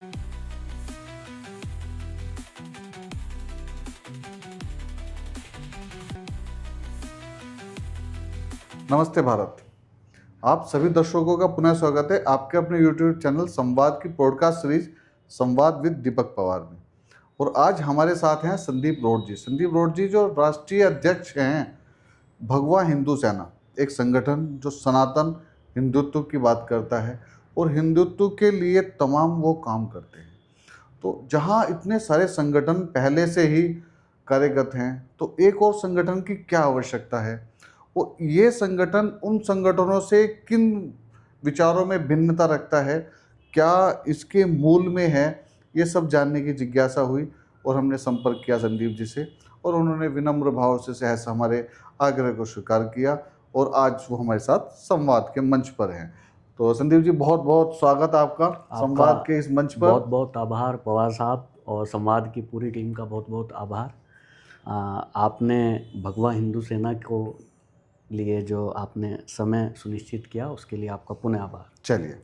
नमस्ते भारत। आप सभी दर्शकों का पुनः स्वागत है आपके अपने यूट्यूब चैनल संवाद की पॉडकास्ट सीरीज संवाद विद दीपक पवार में। और आज हमारे साथ हैं संदीप रोड जी। संदीप रोड जी जो राष्ट्रीय अध्यक्ष हैं भगवा हिंदू सेना, एक संगठन जो सनातन हिंदुत्व की बात करता है और हिंदुत्व के लिए तमाम वो काम करते हैं। तो जहाँ इतने सारे संगठन पहले से ही कार्यरत हैं, तो एक और संगठन की क्या आवश्यकता है और ये संगठन उन संगठनों से किन विचारों में भिन्नता रखता है, क्या इसके मूल में है, ये सब जानने की जिज्ञासा हुई और हमने संपर्क किया संदीप जी से और उन्होंने विनम्र भाव से सहसा हमारे आग्रह को स्वीकार किया और आज वो हमारे साथ संवाद के मंच पर हैं। तो संदीप जी बहुत बहुत स्वागत आपका संवाद के इस मंच पर। बहुत बहुत आभार पवार साहब और संवाद की पूरी टीम का बहुत बहुत आभार। आपने भगवा हिंदू सेना को लिए जो आपने समय सुनिश्चित किया उसके लिए आपका पुनः आभार। चलिए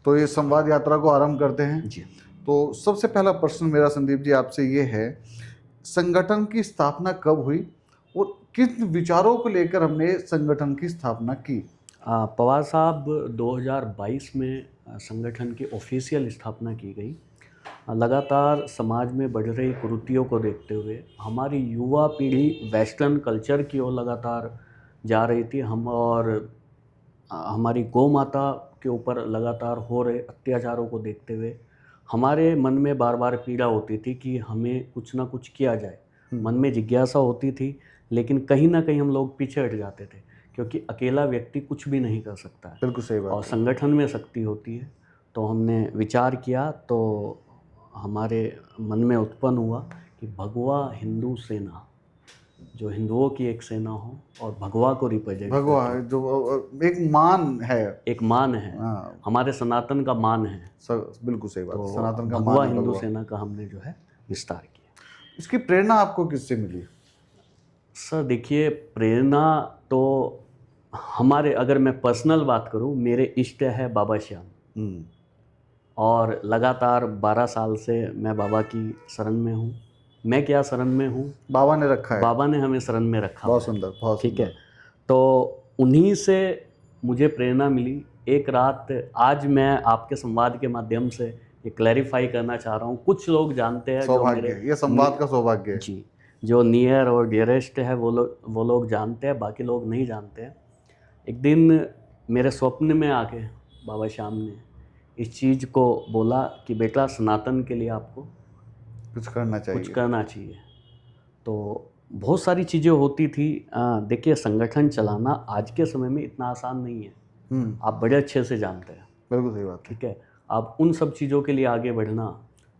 तो ये संवाद यात्रा को आरंभ करते हैं जी। तो सबसे पहला प्रश्न मेरा संदीप जी आपसे ये है, संगठन की स्थापना कब हुई और किन विचारों को लेकर हमने संगठन की स्थापना की? पवार साहब 2022 में संगठन की ऑफिशियल स्थापना की गई। लगातार समाज में बढ़ रही कुरीतियों को देखते हुए हमारी युवा पीढ़ी वेस्टर्न कल्चर की ओर लगातार जा रही थी। हमारी गौ माता के ऊपर लगातार हो रहे अत्याचारों को देखते हुए हमारे मन में बार बार पीड़ा होती थी कि हमें कुछ ना कुछ किया जाए। मन में जिज्ञासा होती थी, लेकिन कहीं ना कहीं हम लोग पीछे हट जाते थे क्योंकि अकेला व्यक्ति कुछ भी नहीं कर सकता है। बिल्कुल सही बात। और संगठन में शक्ति होती है। तो हमने विचार किया तो हमारे मन में उत्पन्न हुआ कि भगवा हिंदू सेना, जो हिंदुओं की एक सेना हो और भगवा को रिप्रेजेंट, भगवा जो एक मान है, एक मान है। हाँ। हमारे सनातन का मान है। बिल्कुल सही बात। तो सनातन का भगवा मान है हिंदू भगवा। सेना का हमने जो है विस्तार किया। इसकी प्रेरणा आपको किससे मिली? सर देखिए, प्रेरणा तो हमारे, अगर मैं पर्सनल बात करूं, मेरे इष्ट है बाबा श्याम। और लगातार 12 साल से मैं बाबा की शरण में हूं। मैं क्या शरण में हूं, बाबा ने रखा है। बाबा ने हमें शरण में रखा। बहुत सुंदर, बहुत ठीक है। सुंदर। तो उन्हीं से मुझे प्रेरणा मिली। एक रात, आज मैं आपके संवाद के माध्यम से ये क्लैरिफाई करना चाह रहा हूँ। कुछ लोग जानते हैं, सौभाग्य, ये संवाद का सौभाग्य है जी, जो नियर और डियरेस्ट है वो लोग जानते हैं, बाकी लोग नहीं जानते हैं। एक दिन मेरे स्वप्न में आके बाबा श्याम ने इस चीज़ को बोला कि बेटा, सनातन के लिए आपको कुछ करना चाहिए। तो बहुत सारी चीज़ें होती थी। देखिए, संगठन चलाना आज के समय में इतना आसान नहीं है। आप बड़े अच्छे से जानते हैं। बिल्कुल सही बात। ठीक है। आप उन सब चीज़ों के लिए आगे बढ़ना,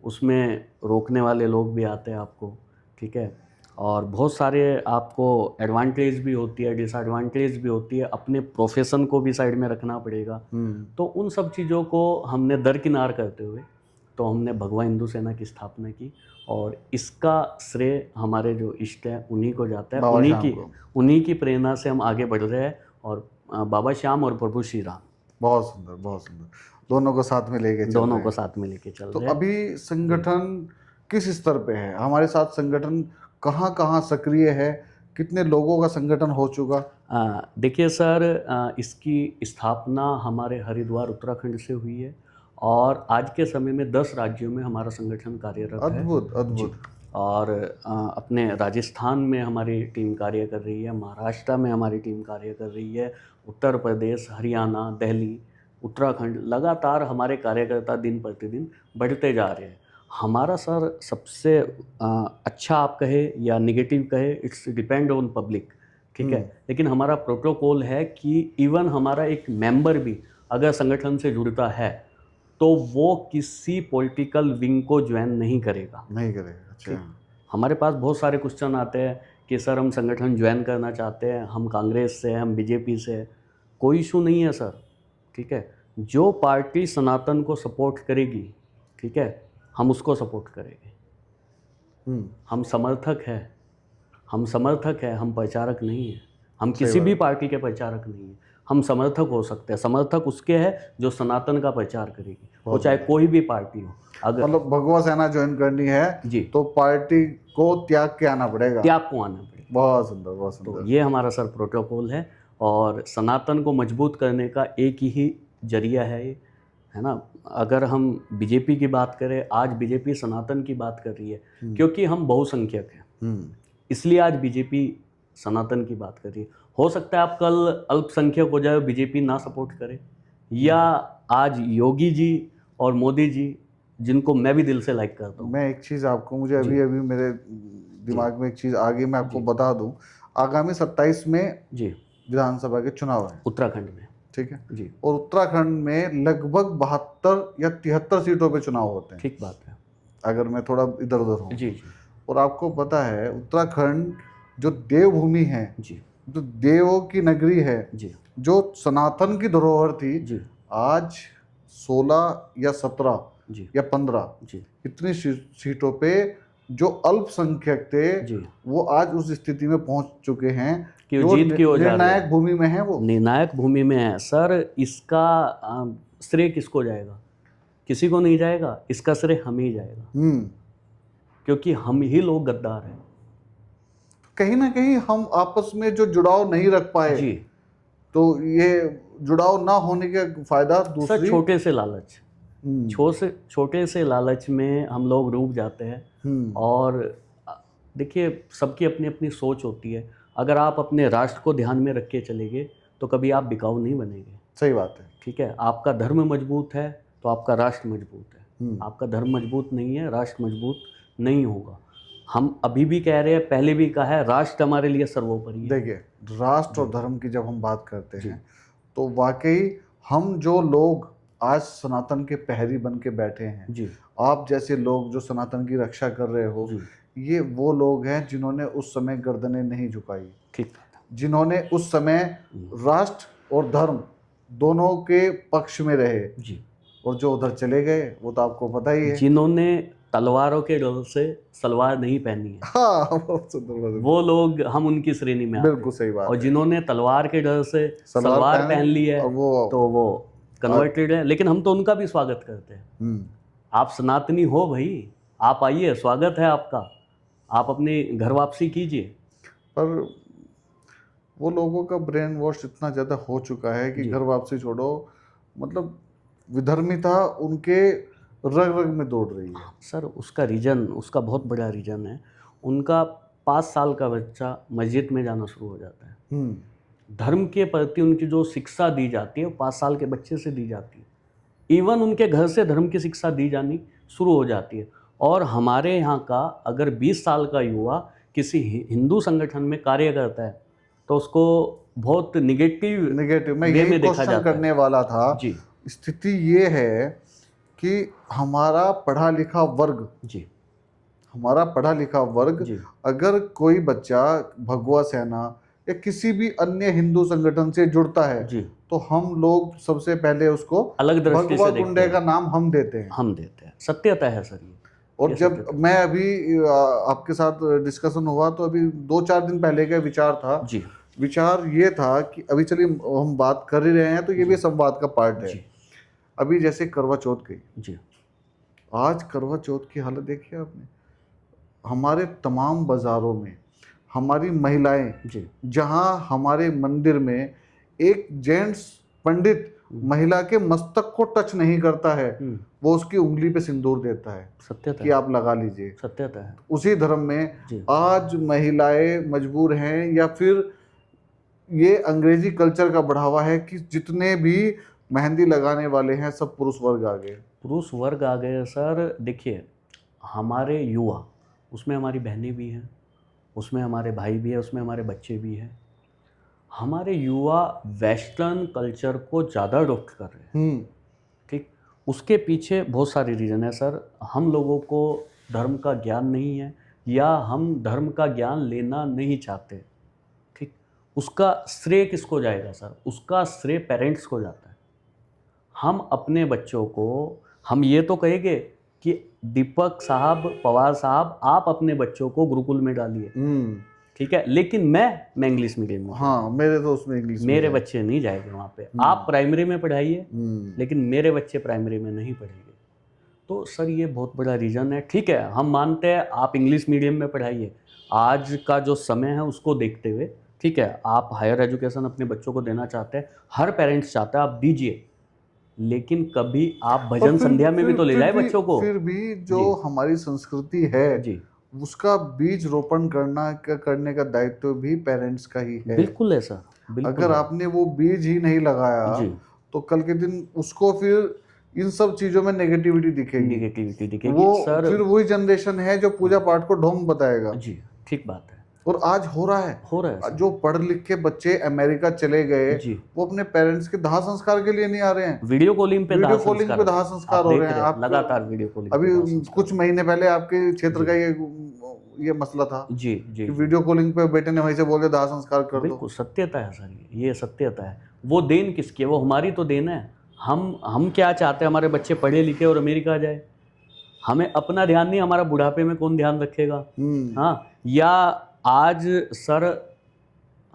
उसमें रोकने वाले लोग भी आते हैं आपको। ठीक है। और बहुत सारे आपको एडवांटेज भी होती है, डिसएडवांटेज भी होती है। अपने प्रोफेशन को भी साइड में रखना पड़ेगा। तो उन सब चीज़ों को हमने दरकिनार करते हुए तो हमने भगवा हिंदू सेना की स्थापना की। और इसका श्रेय हमारे जो इष्ट हैं उन्हीं को जाता है। उन्हीं की प्रेरणा से हम आगे बढ़ रहे हैं। और बाबा श्याम और प्रभु श्री राम, बहुत सुंदर, बहुत सुंदर। दोनों को साथ में लेके चल रहे हैं। तो अभी संगठन किस स्तर पे है? हमारे साथ संगठन कहाँ कहाँ सक्रिय है? कितने लोगों का संगठन हो चुका? देखिए सर, इसकी स्थापना हमारे हरिद्वार उत्तराखंड से हुई है और आज के समय में 10 राज्यों में हमारा संगठन कार्यरत है। अद्भुत, अद्भुत। और अपने राजस्थान में हमारी टीम कार्य कर रही है, महाराष्ट्र में हमारी टीम कार्य कर रही है, उत्तर प्रदेश, हरियाणा, दिल्ली, उत्तराखंड, लगातार हमारे कार्यकर्ता दिन प्रतिदिन बढ़ते जा रहे हैं। हमारा सर सबसे अच्छा आप कहे या नेगेटिव कहे, इट्स डिपेंड ऑन पब्लिक। ठीक है। लेकिन हमारा प्रोटोकॉल है कि इवन हमारा एक मेंबर भी अगर संगठन से जुड़ता है तो वो किसी पॉलिटिकल विंग को ज्वाइन नहीं करेगा। अच्छा। हमारे पास बहुत सारे क्वेश्चन आते हैं कि सर हम संगठन ज्वाइन करना चाहते हैं, हम कांग्रेस से हैं, हम बीजेपी से हैं। कोई इशू नहीं है सर। ठीक है। जो पार्टी सनातन को सपोर्ट करेगी, ठीक है, हम उसको सपोर्ट करेंगे। हम समर्थक हैं, हम प्रचारक नहीं हैं। हम किसी भी पार्टी के प्रचारक नहीं हैं। हम समर्थक हो सकते हैं। समर्थक उसके हैं जो सनातन का प्रचार करेगी। वो चाहे कोई भी पार्टी हो। अगर मतलब भगवा सेना ज्वाइन करनी है जी तो पार्टी को त्याग के आना पड़ेगा। त्याग को आना पड़ेगा। बहुत सुंदर, बहुत तो सुंदर। ये हमारा सर प्रोटोकॉल है और सनातन को मजबूत करने का एक ही जरिया है ये, है ना। अगर हम बीजेपी की बात करें, आज बीजेपी सनातन की बात कर रही है क्योंकि हम बहुसंख्यक हैं, इसलिए आज बीजेपी सनातन की बात कर रही है। हो सकता है आप कल अल्पसंख्यक हो जाए, बीजेपी ना सपोर्ट करे, या आज योगी जी और मोदी जी, जिनको मैं भी दिल से लाइक करता हूँ। मैं एक चीज़ आपको, मुझे अभी अभी मेरे दिमाग में एक चीज़ आ गई, मैं आपको बता दूं। आगामी 27 में जी विधानसभा के चुनाव हैं, उत्तराखंड में। ठीक है जी और उत्तराखंड में लगभग 72 या 73 सीटों पे चुनाव होते हैं, ठीक बात है। अगर मैं थोड़ा इधर उधर हूँ। जी जी और आपको पता है उत्तराखंड जो देवभूमि है, जी जो देवों की नगरी है, जी जो सनातन की धरोहर थी, जी आज 16 या 17 जी या 15 जी इतनी सीटों पे जो अल्पसंख्यक थे जी वो आज उस स्थिति में पहुंच चुके हैं कि वो जो जीत की ओर जा रहे निर्णायक हैं। भूमि में है वो। निर्णायक भूमि में है सर। इसका श्रेय किसको जाएगा? किसी को नहीं जाएगा, इसका श्रेय हम ही जाएगा, क्योंकि हम ही लोग गद्दार हैं। कहीं ना कहीं हम आपस में जो जुड़ाव नहीं रख पाए, जी तो ये जुड़ाव ना होने का फायदा सर, दूसरी छोटे से लालच, हम्म, छोटे से लालच में हम लोग डूब जाते हैं। और देखिए, सबकी अपनी अपनी सोच होती है। अगर आप अपने राष्ट्र को ध्यान में रख के चलेंगे तो कभी आप बिकाऊ नहीं बनेंगे। सही बात है। ठीक है, आपका धर्म मजबूत है तो आपका राष्ट्र मजबूत है। आपका धर्म मजबूत नहीं है, राष्ट्र मजबूत नहीं होगा। हम अभी भी कह रहे हैं, पहले भी कहा है, राष्ट्र हमारे लिए सर्वोपरि है। देखिए, राष्ट्र और धर्म की जब हम बात करते हैं तो वाकई हम जो लोग आज सनातन के प्रहरी बन के बैठे हैं, जी आप जैसे लोग जो सनातन की रक्षा कर रहे हो, जी ये वो लोग हैं जिन्होंने उस समय गर्दनें नहीं झुकाई, ठीक, जिन्होंने उस समय राष्ट्र और धर्म दोनों के पक्ष में रहे। जी और जो उधर चले गए वो तो आपको पता ही है। जिन्होंने तलवारों के डर से सलवार नहीं पहनी है, हाँ, बहुत सुंदर, बहुत सुंदर। वो लोग हम उनकी श्रेणी में आते हैं। बिल्कुल सही बात और है। जिन्होंने तलवार के डर से सलवार पहन ली है और वो तो वो कन्वर्टेड है, लेकिन हम तो उनका भी स्वागत करते हैं। आप सनातनी हो भाई, आप आइए, स्वागत है आपका, आप अपनी घर वापसी कीजिए। पर वो लोगों का ब्रेन वॉश इतना ज़्यादा हो चुका है कि घर वापसी छोड़ो, मतलब विधर्मिता उनके रग रग में दौड़ रही है। सर, उसका रीज़न, उसका बहुत बड़ा रीज़न है। उनका 5 साल का बच्चा मस्जिद में जाना शुरू हो जाता है। धर्म के प्रति उनकी जो शिक्षा दी जाती है वो 5 साल के बच्चे से दी जाती है। इवन उनके घर से धर्म की शिक्षा दी जानी शुरू हो जाती है। और हमारे यहाँ का अगर 20 साल का युवा किसी हिंदू संगठन में कार्य करता है तो उसको बहुत निगेटिव मैं वे यही में देखा क्वेश्चन जाता करने वाला था। जी स्थिति ये है कि हमारा पढ़ा लिखा वर्ग, जी हमारा पढ़ा लिखा वर्ग, जी अगर कोई बच्चा भगवा सेना या किसी भी अन्य हिंदू संगठन से जुड़ता है जी तो हम लोग सबसे पहले उसको अलग दृष्टि भगवा से देखते गुंडे हैं। का नाम हम देते हैं। हम देते हैं, सत्यता है सर ये। और ये जब सत्यता है। मैं अभी आपके साथ डिस्कशन हुआ तो अभी 2-4 दिन पहले का विचार था। जी विचार ये था कि अभी चलिए हम बात कर ही रहे हैं तो ये भी संवाद का पार्ट है। जी अभी जैसे करवा चौथ गई, जी आज करवा चौथ की हालत देखी आपने। हमारे तमाम बाज़ारों में हमारी महिलाएं, जी जहां हमारे मंदिर में एक जेंट्स पंडित महिला के मस्तक को टच नहीं करता है, वो उसकी उंगली पे सिंदूर देता है सत्यता कि है। आप लगा लीजिए। सत्यता है। उसी धर्म में जी आज महिलाएं मजबूर हैं, या फिर ये अंग्रेजी कल्चर का बढ़ावा है कि जितने भी मेहंदी लगाने वाले हैं सब पुरुष वर्ग आ गए। पुरुष वर्ग आ गए सर। देखिए, हमारे युवा, उसमें हमारी बहनें भी हैं, उसमें हमारे भाई भी हैं, उसमें हमारे बच्चे भी हैं। हमारे युवा वेस्टर्न कल्चर को ज़्यादा अडॉप्ट कर रहे हैं। ठीक, उसके पीछे बहुत सारे रीज़न है सर। हम लोगों को धर्म का ज्ञान नहीं है, या हम धर्म का ज्ञान लेना नहीं चाहते। ठीक, उसका श्रेय किसको जाएगा सर? उसका श्रेय पेरेंट्स को जाता है। हम अपने बच्चों को, हम ये तो कहेंगे कि दीपक साहब, पवार साहब, आप अपने बच्चों को गुरुकुल में डालिए, ठीक है, लेकिन मैं इंग्लिश मीडियम में, हाँ मेरे तो उसमें इंग्लिश मेरे बच्चे नहीं जाएंगे वहाँ पे। आप प्राइमरी में पढ़ाइए, लेकिन मेरे बच्चे प्राइमरी में नहीं पढ़ेंगे। तो सर ये बहुत बड़ा रीज़न है। ठीक है, हम मानते हैं आप इंग्लिश मीडियम में पढ़ाइए, आज का जो समय है उसको देखते हुए, ठीक है, आप हायर एजुकेशन अपने बच्चों को देना चाहते हैं, हर पेरेंट्स चाहता है आप दीजिए, लेकिन कभी आप भजन संध्या में भी तो ले जाए बच्चों को। फिर भी जो हमारी संस्कृति है जी, उसका बीज रोपण करने का दायित्व भी पेरेंट्स का ही है। बिल्कुल है सर, बिल्कुल अगर है। आपने वो बीज ही नहीं लगाया जी, तो कल के दिन उसको फिर इन सब चीजों में नेगेटिविटी दिखेगी। निगेटिविटी दिखेगी वो सर। फिर वही जनरेशन है जो पूजा पाठ को ढोंग बताएगा। जी, ठीक बात है, और आज हो रहा है सर। जो पढ़ लिख के बच्चे अमेरिका चले गए जी, वो अपने पेरेंट्स के दाह संस्कार के लिए नहीं आ रहे हैं, वीडियो कॉलिंग पे वीडियो कॉलिंग पे दाह संस्कार हो रहे हैं। आप लगातार वीडियो कॉलिंग पे दाह अभी संस्कार। कुछ महीने पहले आपके क्षेत्र का ये मसला था जी, जी, कि वीडियो कॉलिंग पे बेटे ने वहीं से बोले दाह संस्कार कर दो। बिल्कुल सत्यता है सर, ये सत्यता है। वो देन किसकी है? वो हमारी तो देन है। हम क्या चाहते हैं, हमारे बच्चे पढ़े लिखे और अमेरिका जाए। हमें अपना ध्यान नहीं, हमारा बुढ़ापे में कौन ध्यान रखेगा? हाँ, या आज सर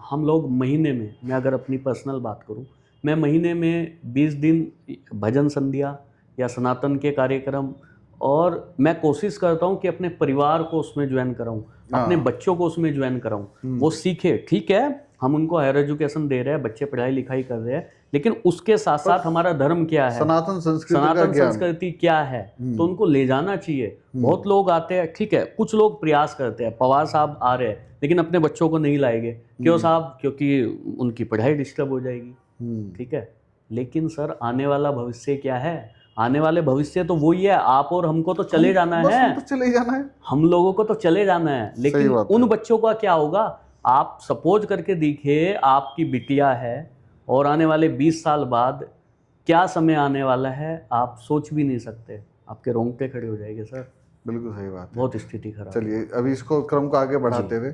हम लोग महीने में, मैं अगर अपनी पर्सनल बात करूं, मैं महीने में 20 दिन भजन संध्या या सनातन के कार्यक्रम, और मैं कोशिश करता हूं कि अपने परिवार को उसमें ज्वाइन कराऊं, अपने बच्चों को उसमें ज्वाइन कराऊं, वो सीखे। ठीक है, हम उनको हायर एजुकेशन दे रहे हैं, बच्चे पढ़ाई लिखाई कर रहे हैं, लेकिन उसके साथ साथ हमारा धर्म क्या है, सनातन संस्कृति क्या है, तो उनको ले जाना चाहिए। बहुत लोग आते हैं, ठीक है, कुछ लोग प्रयास करते हैं, पवार साहब आ रहे हैं लेकिन अपने बच्चों को नहीं लाएंगे, क्यों साहब? क्योंकि उनकी पढ़ाई डिस्टर्ब हो जाएगी। ठीक है, लेकिन सर आने वाला भविष्य क्या है? आने वाले भविष्य तो वही है, आप और हमको तो चले जाना है, तो चले जाना है, हम लोगों को तो चले जाना है, लेकिन उन बच्चों का क्या होगा? आप सपोज करके देखिए, आपकी बिटिया है और आने वाले 20 साल बाद क्या समय आने वाला है आप सोच भी नहीं सकते, आपके रोंगटे खड़े हो जाएंगे सर। बिल्कुल सही बात है, बहुत स्थिति खराब। चलिए अभी इसको क्रम को आगे बढ़ाते हुए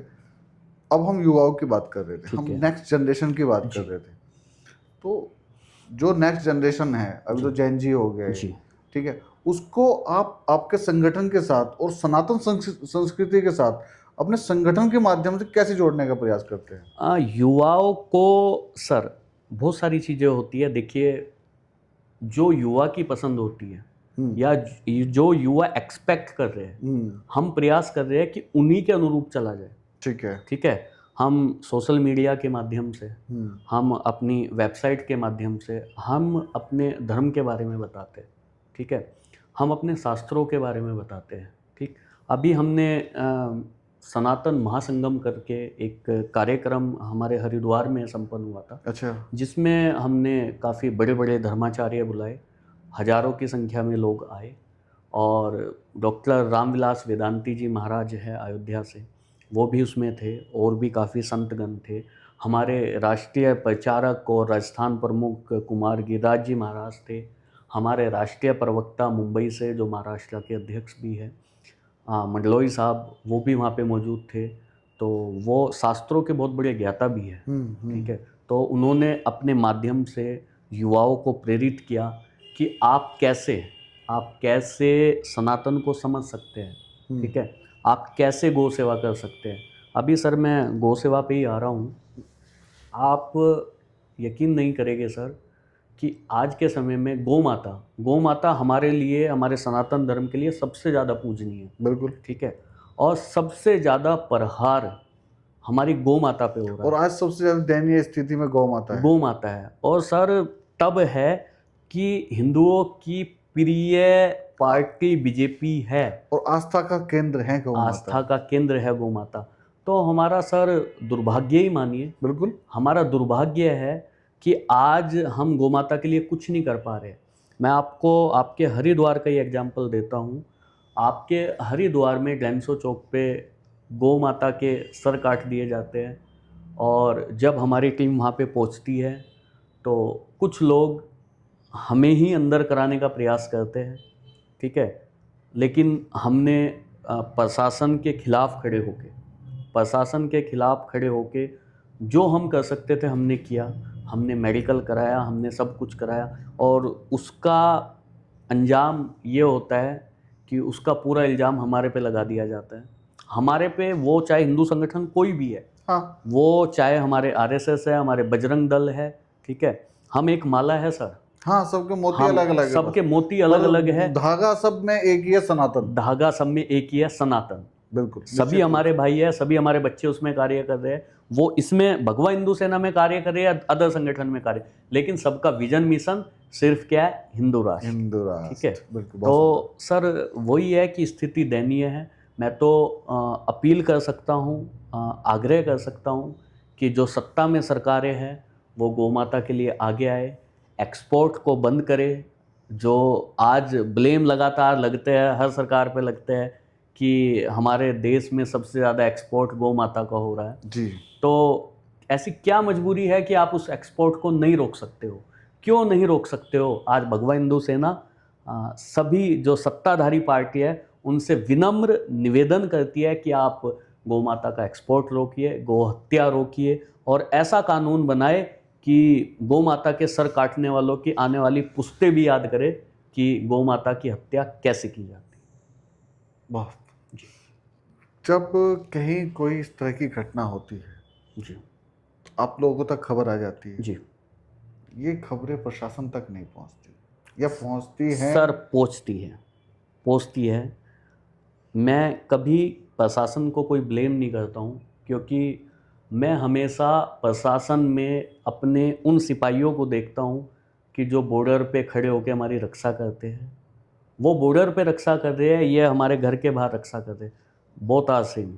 अब हम युवाओं की बात कर रहे थे, हम नेक्स्ट जनरेशन की बात कर रहे थे। तो जो नेक्स्ट जनरेशन है, अभी तो जेन जी हो गए, ठीक है, उसको आप आपके संगठन के साथ और सनातन संस्कृति के साथ अपने संगठन के माध्यम से कैसे जोड़ने का प्रयास करते हैं? युवाओं को सर बहुत सारी चीज़ें होती है। देखिए, जो युवा की पसंद होती है या जो युवा एक्सपेक्ट कर रहे हैं, हम प्रयास कर रहे हैं कि उन्हीं के अनुरूप चला जाए। ठीक है, हम सोशल मीडिया के माध्यम से, हम अपनी वेबसाइट के माध्यम से, हम अपने धर्म के बारे में बताते हैं। ठीक है, हम अपने शास्त्रों के बारे में बताते हैं। ठीक, अभी हमने सनातन महासंगम करके एक कार्यक्रम हमारे हरिद्वार में संपन्न हुआ था। अच्छा। जिसमें हमने काफ़ी बड़े बड़े धर्माचार्य बुलाए, हजारों की संख्या में लोग आए, और डॉक्टर रामविलास वेदांती जी महाराज है अयोध्या से, वो भी उसमें थे, और भी काफ़ी संतगण थे। हमारे राष्ट्रीय प्रचारक और राजस्थान प्रमुख कुमार गिरिराज जी महाराज थे। हमारे राष्ट्रीय प्रवक्ता मुंबई से, जो महाराष्ट्र के अध्यक्ष भी है, मंडलोई साहब, वो भी वहाँ पे मौजूद थे। तो वो शास्त्रों के बहुत बड़े ज्ञाता भी है। ठीक है, तो उन्होंने अपने माध्यम से युवाओं को प्रेरित किया कि आप कैसे सनातन को समझ सकते हैं। ठीक है, आप कैसे गौ सेवा कर सकते हैं। अभी सर मैं गौ सेवा पे ही आ रहा हूँ। आप यकीन नहीं करेंगे सर कि आज के समय में गौ माता हमारे लिए, हमारे सनातन धर्म के लिए सबसे ज़्यादा पूजनीय है। बिल्कुल। ठीक है, और सबसे ज़्यादा प्रहार हमारी गौ माता पे हो रहा है, और आज सबसे ज़्यादा दयनीय स्थिति में गौ माता है। और सर तब है कि हिंदुओं की प्रिय पार्टी बीजेपी है, और आस्था का केंद्र है गौ माता। आस्था का केंद्र है गौ माता। तो हमारा सर दुर्भाग्य ही मानिए, बिल्कुल हमारा दुर्भाग्य है कि आज हम गौ माता के लिए कुछ नहीं कर पा रहे। मैं आपको आपके हरिद्वार का ही एग्जाम्पल देता हूँ। आपके हरिद्वार में डैंसो चौक पे गौ माता के सर काट दिए जाते हैं, और जब हमारी टीम वहाँ पे पहुँचती है तो कुछ लोग हमें ही अंदर कराने का प्रयास करते हैं। ठीक है, लेकिन हमने प्रशासन के खिलाफ खड़े होके जो हम कर सकते थे हमने किया। हमने मेडिकल कराया, हमने सब कुछ कराया, और उसका अंजाम ये होता है कि उसका पूरा इल्ज़ाम हमारे पे लगा दिया जाता है। हमारे पे वो चाहे हिंदू संगठन कोई भी है, हाँ वो चाहे हमारे आरएसएस है, हमारे बजरंग दल है, ठीक है, हम एक माला है सर। हाँ, सबके मोती हम अलग अलग है, सबके बस मोती अलग अलग है, धागा सब में एक ही है, सनातन। धागा सब में एक ही है, सनातन। बिल्कुल, सभी निश्चित रूप हमारे से। भाई है, सभी हमारे बच्चे उसमें कार्य कर रहे हैं, वो इसमें भगवा हिंदू सेना में कार्य कर रहे हैं या अदर संगठन में कार्य, लेकिन सबका विजन मिशन सिर्फ क्या है, हिंदू राष्ट्र। हिंदू ठीक है, राष्ट्र, बिल्कुल, बहुत तो सर वही है कि स्थिति दयनीय है। मैं तो अपील कर सकता हूँ, आग्रह कर सकता हूँ कि जो सत्ता में सरकारें हैं वो गौ माता के लिए आगे आए, एक्सपोर्ट को बंद करे। जो आज ब्लेम लगातार लगते हैं, हर सरकार पे लगते हैं कि हमारे देश में सबसे ज़्यादा एक्सपोर्ट गौ माता का हो रहा है, जी। तो ऐसी क्या मजबूरी है कि आप उस एक्सपोर्ट को नहीं रोक सकते हो? क्यों नहीं रोक सकते हो? आज भगवा हिंदू सेना सभी जो सत्ताधारी पार्टी है उनसे विनम्र निवेदन करती है कि आप गौ माता का एक्सपोर्ट रोकिए, गौ हत्या रोकिए और ऐसा कानून बनाए कि गौ माता के सर काटने वालों की आने वाली पुश्तें भी याद करें कि गौ माता की हत्या कैसे की जाती है। बहुत। जी जब कहीं कोई इस तरह की घटना होती है, जी आप लोगों तक खबर आ जाती है, जी ये खबरें प्रशासन तक नहीं पहुंचती या पहुंचती हैं? सर पहुंचती है। मैं कभी प्रशासन को कोई ब्लेम नहीं करता हूँ, क्योंकि मैं हमेशा प्रशासन में अपने उन सिपाहियों को देखता हूँ कि जो बॉर्डर पे खड़े होकर हमारी रक्षा करते हैं। वो बॉर्डर पे रक्षा कर रहे हैं, ये हमारे घर के बाहर रक्षा कर रहे हैं, बहुत आसीन,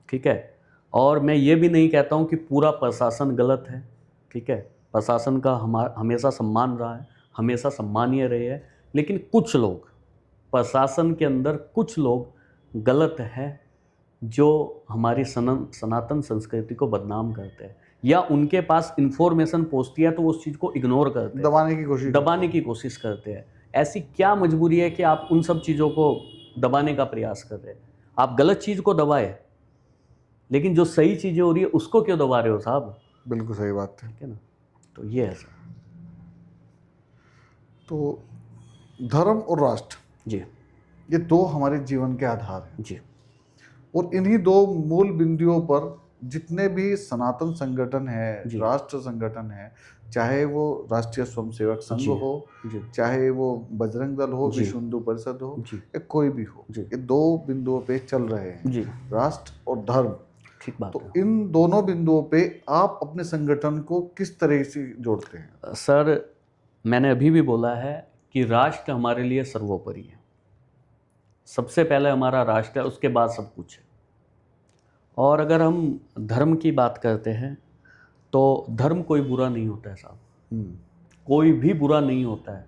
ठीक है। और मैं ये भी नहीं कहता हूँ कि पूरा प्रशासन गलत है, ठीक है। प्रशासन का हमेशा सम्मान रहा है, हमेशा सम्मानीय रहे हैं, लेकिन कुछ लोग प्रशासन के अंदर कुछ लोग गलत है जो हमारी सनातन संस्कृति को बदनाम करते हैं, या उनके पास इंफॉर्मेशन पहुंचती है तो वो उस चीज़ को इग्नोर करते हैं, दबाने की कोशिश करते हैं। ऐसी क्या मजबूरी है कि आप उन सब चीज़ों को दबाने का प्रयास कर रहे हैं? आप गलत चीज़ को दबाए, लेकिन जो सही चीज़ें हो रही है उसको क्यों दबा रहे हो साहब? बिल्कुल सही बात है। ठीक है ना, तो ये है सर। तो धर्म और राष्ट्र, जी ये दो हमारे जीवन के आधार हैं, जी और इन्हीं दो मूल बिंदुओं पर जितने भी सनातन संगठन है, जी। राष्ट्र संगठन है, चाहे वो राष्ट्रीय स्वयंसेवक संघ जी हो, जी चाहे वो बजरंग दल हो, जी। विश्व हिंदू परिषद हो, जी या कोई भी हो, जी। ये दो बिंदुओं पे चल रहे हैं, जी, राष्ट्र और धर्म। ठीक बात तो है इन दोनों बिंदुओं पे आप अपने संगठन को किस तरह से जोड़ते हैं? सर। मैंने अभी भी बोला है कि राष्ट्र हमारे लिए सर्वोपरि है। सबसे पहले हमारा राष्ट्र है, उसके बाद सब कुछ है। और अगर हम धर्म की बात करते हैं तो धर्म कोई बुरा नहीं होता है साहब, कोई भी बुरा नहीं होता है।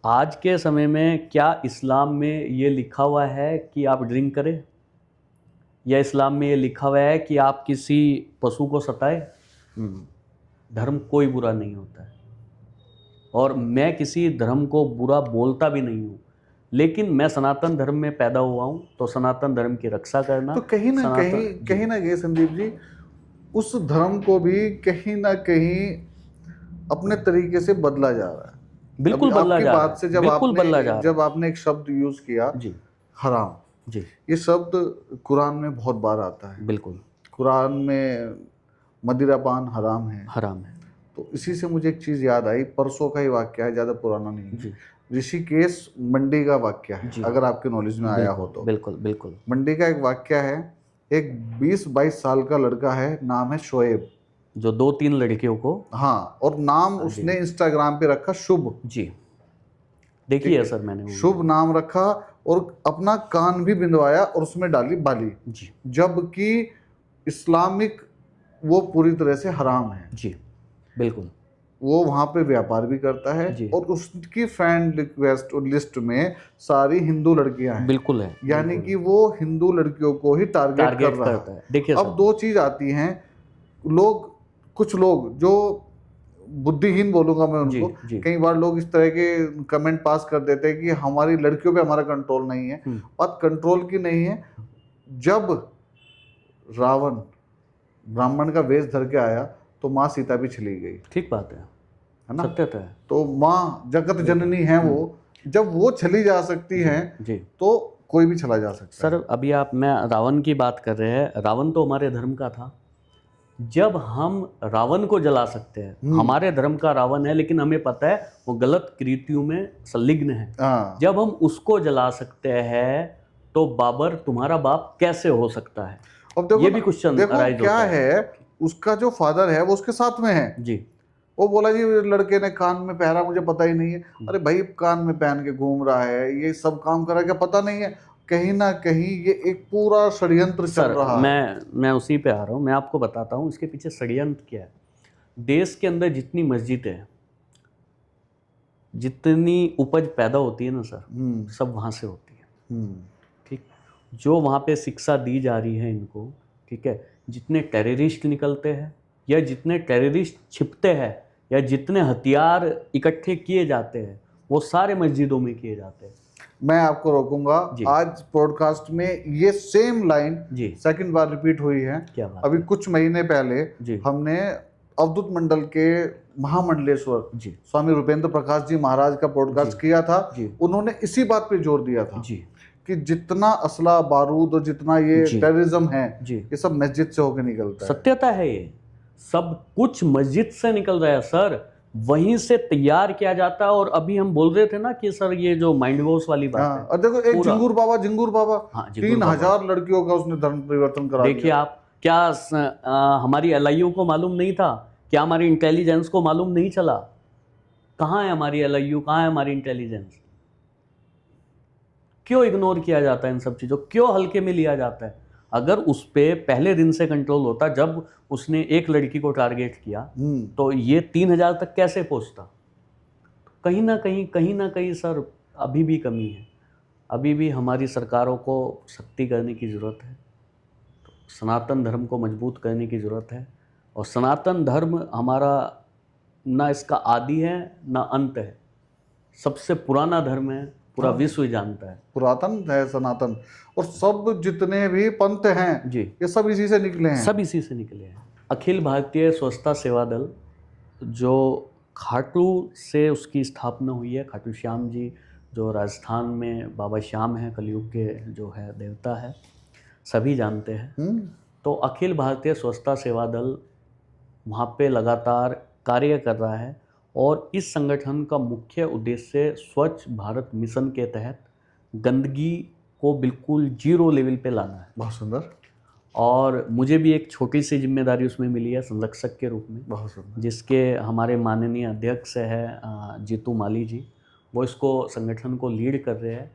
आज के समय में क्या इस्लाम में ये लिखा हुआ है कि आप ड्रिंक करें, या इस्लाम में ये लिखा हुआ है कि आप किसी पशु को सताए? धर्म कोई बुरा नहीं होता है, और मैं किसी धर्म को बुरा बोलता भी नहीं हूँ, लेकिन मैं सनातन धर्म में पैदा हुआ हूँ, तो सनातन धर्म की रक्षा करना। तो कहीं ना कहीं संदीप जी, उस धर्म को भी कहीं ना कहीं अपने तरीके से बदला जा रहा है। बिल्कुल बदला आपकी जा रहा बात से है, बिल्कुल बदला जा रहा है। जब आपने एक शब्द यूज किया, जी हराम, जी ये शब्द कुरान में बहुत बार आता है। बिल्कुल कुरान में मदिरापान हराम है। हराम है। तो इसी से मुझे एक चीज़ याद आई, परसों का ही वाक्य है, ज़्यादा पुराना नहीं है। जी ऋषिकेश मंडी का वाक्य है, जी। अगर आपके नॉलेज में आया हो तो। बिल्कुल बिल्कुल। मंडी का एक वाक्य है, एक 20-22 साल का लड़का है, नाम है शोएब, जो 2-3 लड़कियों को, हाँ, और नाम हाँ जी। उसने इंस्टाग्राम पे रखा शुभ। जी देखिए है सर, मैंने वो शुभ नाम रखा और अपना कान भी बिंदवाया और उसमें डाली बाली, जी जबकि इस्लामिक वो पूरी तरह से हराम है। जी बिल्कुल। वो वहाँ पे व्यापार भी करता है जी। और उसकी फ्रेंड रिक्वेस्ट लिस्ट में सारी हिंदू लड़कियां हैं। बिल्कुल है, यानी बिल्कुल कि वो हिंदू लड़कियों को ही टारगेट कर रहा करता है। देखिए अब सर, दो चीज आती हैं, कुछ लोग जो बुद्धिहीन बोलूंगा मैं जी उनको, जी कई बार लोग इस तरह के कमेंट पास कर देते हैं कि हमारी लड़कियों पे हमारा कंट्रोल नहीं है। बात कंट्रोल की नहीं है, जब रावण ब्राह्मण का वेश धर के आया तो माँ सीता भी चली गई, ठीक बात है है ना? सत्यता है। तो माँ जगत जननी है वो, जब वो चली जा सकती हैं जी तो कोई भी चला जा सकता सर अभी मैं रावण की बात कर रहे हैं, रावण तो हमारे धर्म का था। जब हम रावण को जला सकते हैं, हमारे धर्म का रावण है लेकिन हमें पता है वो गलत कृत्यों में संलिग्न है, हाँ। जब हम उसको जला सकते हैं तो बाबर तुम्हारा बाप कैसे हो सकता है? अब देखो ये भी क्वेश्चन देखो अराइज क्या होता है, उसका जो फादर है वो उसके साथ में है जी। वो बोला जी लड़के ने कान में पहना, मुझे पता ही नहीं है। अरे भाई कान में पहन के घूम रहा है, ये सब काम कर रहा है, क्या पता नहीं है? कहीं ना कहीं ये एक पूरा षड्यंत्र चल सर रहा है। मैं उसी पे आ रहा हूँ, मैं आपको बताता हूँ इसके पीछे षड्यंत्र क्या है। देश के अंदर जितनी मस्जिदें हैं, जितनी उपज पैदा होती है ना सर, सब वहाँ से होती है। ठीक, जो वहाँ पे शिक्षा दी जा रही है इनको, ठीक है, जितने टेररिस्ट निकलते हैं या जितने टेररिस्ट छिपते हैं या जितने हथियार इकट्ठे किए जाते हैं वो सारे मस्जिदों में किए जाते हैं। मैं आपको रोकूंगा, आज पॉडकास्ट में ये सेम लाइन जी सेकंड बार रिपीट हुई है। क्या बात अभी कुछ महीने पहले जी हमने अवधूत मंडल के महामंडलेश्वर जी स्वामी रूपेंद्र प्रकाश जी महाराज का पॉडकास्ट किया था। उन्होंने इसी बात पे जोर दिया था जी कि जितना असला बारूद और जितना ये टेररिज्म है जी ये सब मस्जिद से होकर निकलता है। सत्यता है, ये सब कुछ मस्जिद से निकल रहा है सर, वहीं से तैयार किया जाता है। और अभी हम बोल रहे थे ना कि सर ये जो माइंड वॉश वाली बात है, और देखो एक जिंगूर बाबा हाँ, 3000 लड़कियों का उसने धर्म परिवर्तन करा दिया। देखिए आप, क्या हमारी एलआईयू को मालूम नहीं था? क्या हमारी इंटेलिजेंस को मालूम नहीं चला? कहाँ है हमारी एलआईयू, कहाँ है हमारी इंटेलिजेंस? क्यों इग्नोर किया जाता है इन सब चीज़ों, क्यों हल्के में लिया जाता है? अगर उस पे पहले दिन से कंट्रोल होता, जब उसने एक लड़की को टारगेट किया तो ये 3000 तक कैसे पहुंचता? कहीं ना कहीं सर अभी भी कमी है, अभी भी हमारी सरकारों को सख्ती करने की ज़रूरत है, सनातन धर्म को मजबूत करने की ज़रूरत है। और सनातन धर्म हमारा ना इसका आदि है ना अंत है, सबसे पुराना धर्म है, पूरा विश्व ही जानता है, पुरातन है सनातन। और सब जितने भी पंथ हैं जी ये सब इसी से निकले हैं, सब इसी से निकले हैं। अखिल भारतीय स्वच्छता सेवा दल जो खाटू से उसकी स्थापना हुई है, खाटू श्याम जी जो राजस्थान में बाबा श्याम हैं, कलयुग के जो है देवता है, सभी जानते हैं। तो अखिल भारतीय स्वच्छता सेवा दल वहाँ पे लगातार कार्य कर रहा है और इस संगठन का मुख्य उद्देश्य स्वच्छ भारत मिशन के तहत गंदगी को बिल्कुल जीरो लेवल पे लाना है। बहुत सुंदर। और मुझे भी एक छोटी सी जिम्मेदारी उसमें मिली है संरक्षक के रूप में, बहुत सुंदर, जिसके हमारे माननीय अध्यक्ष है जीतू माली जी, वो इसको संगठन को लीड कर रहे हैं।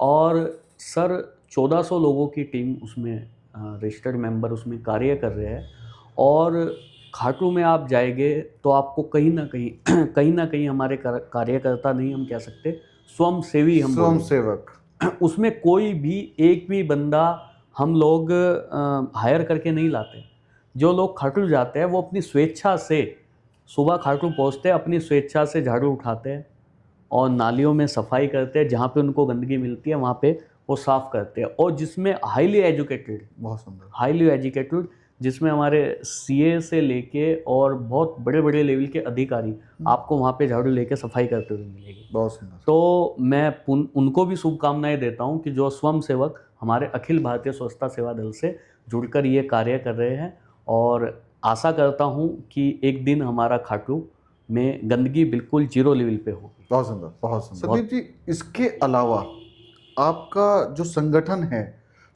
और सर 1400 लोगों की टीम उसमें रजिस्टर्ड मेंबर उसमें कार्य कर रहे हैं। और खाटू में आप जाएंगे तो आपको कहीं ना कहीं हमारे कार्यकर्ता नहीं हम कह सकते, स्वयंसेवी हम स्वयंसेवक, उसमें कोई भी एक भी बंदा हम लोग हायर करके नहीं लाते। जो लोग खाटू जाते हैं वो अपनी स्वेच्छा से सुबह खाटू पहुँचते हैं, अपनी स्वेच्छा से झाड़ू उठाते हैं और नालियों में सफाई करते हैं, जहाँ पे उनको गंदगी मिलती है वहाँ पे वो साफ़ करते हैं। और जिसमें हाईली एजुकेटेड, बहुत सुंदर, हाईली एजुकेटेड, जिसमें हमारे सीए से लेके और बहुत बड़े बड़े लेवल के अधिकारी आपको वहाँ पे झाड़ू लेके सफाई करते हुए मिलेगी। बहुत सुंदर। तो मैं उनको भी शुभकामनाएं देता हूँ कि जो स्वयंसेवक हमारे अखिल भारतीय स्वच्छता सेवा दल से जुड़कर ये कार्य कर रहे हैं। और आशा करता हूँ कि एक दिन हमारा खाटू में गंदगी बिल्कुल जीरो लेवल पे होगी। बहुत सुंदर, बहुत सुंदर। संदीप जी, इसके अलावा आपका जो संगठन है,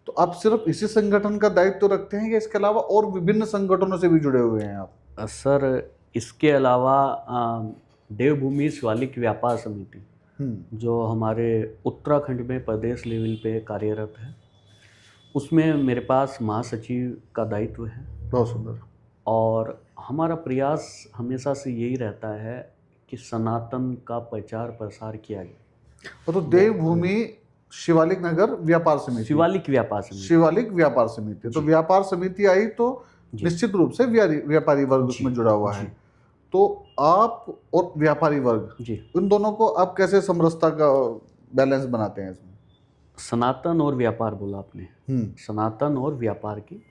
तो आप सिर्फ इसी संगठन का दायित्व तो रखते हैं या इसके अलावा और विभिन्न संगठनों से भी जुड़े हुए हैं आप? सर इसके अलावा देवभूमि शिवालिक व्यापार समिति जो हमारे उत्तराखंड में प्रदेश लेवल पे कार्यरत है, उसमें मेरे पास महासचिव का दायित्व है। बहुत सुंदर। और हमारा प्रयास हमेशा से यही रहता है कि सनातन का प्रचार प्रसार किया जाए। तो देवभूमि शिवालिक नगर व्यापार समिति, शिवालिक व्यापार समिति, शिवालिक व्यापार समिति, तो व्यापार समिति आई तो निश्चित रूप से व्यापारी वर्ग उसमें जुड़ा हुआ है। तो आप और व्यापारी वर्ग जी, उन दोनों को आप कैसे समरसता का बैलेंस बनाते हैं इसमें? सनातन और व्यापार बोला आपने, सनातन और व्यापार की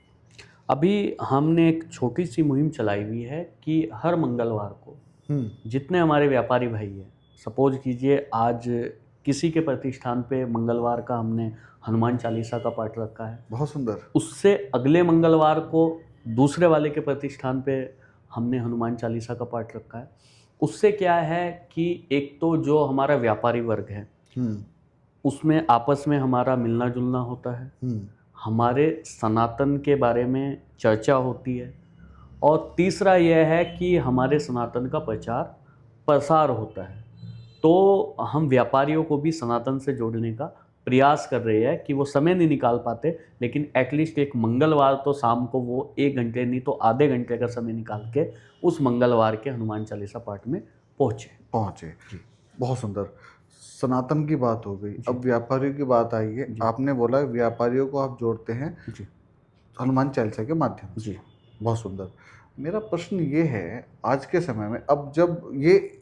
अभी हमने एक छोटी सी मुहिम चलाई हुई है कि हर मंगलवार को जितने हमारे व्यापारी भाई हैं, सपोज कीजिए आज किसी के प्रतिष्ठान पे मंगलवार का हमने हनुमान चालीसा का पाठ रखा है। बहुत सुंदर। उससे अगले मंगलवार को दूसरे वाले के प्रतिष्ठान पे हमने हनुमान चालीसा का पाठ रखा है। उससे क्या है कि एक तो जो हमारा व्यापारी वर्ग है उसमें आपस में हमारा मिलना जुलना होता है, हमारे सनातन के बारे में चर्चा होती है, और तीसरा यह है कि हमारे सनातन का प्रचार प्रसार होता है। तो हम व्यापारियों को भी सनातन से जोड़ने का प्रयास कर रहे हैं कि वो समय नहीं निकाल पाते, लेकिन एटलीस्ट एक मंगलवार तो शाम को वो 1 घंटे नहीं तो आधे घंटे का समय निकाल के उस मंगलवार के हनुमान चालीसा पाठ में पहुँचे। जी। बहुत सुंदर। सनातन की बात हो गई, अब व्यापारियों की बात आई है। आपने बोला व्यापारियों को आप जोड़ते हैं जी हनुमान चालीसा के माध्यम से। जी। बहुत सुंदर। मेरा प्रश्न ये है, आज के समय में अब जब ये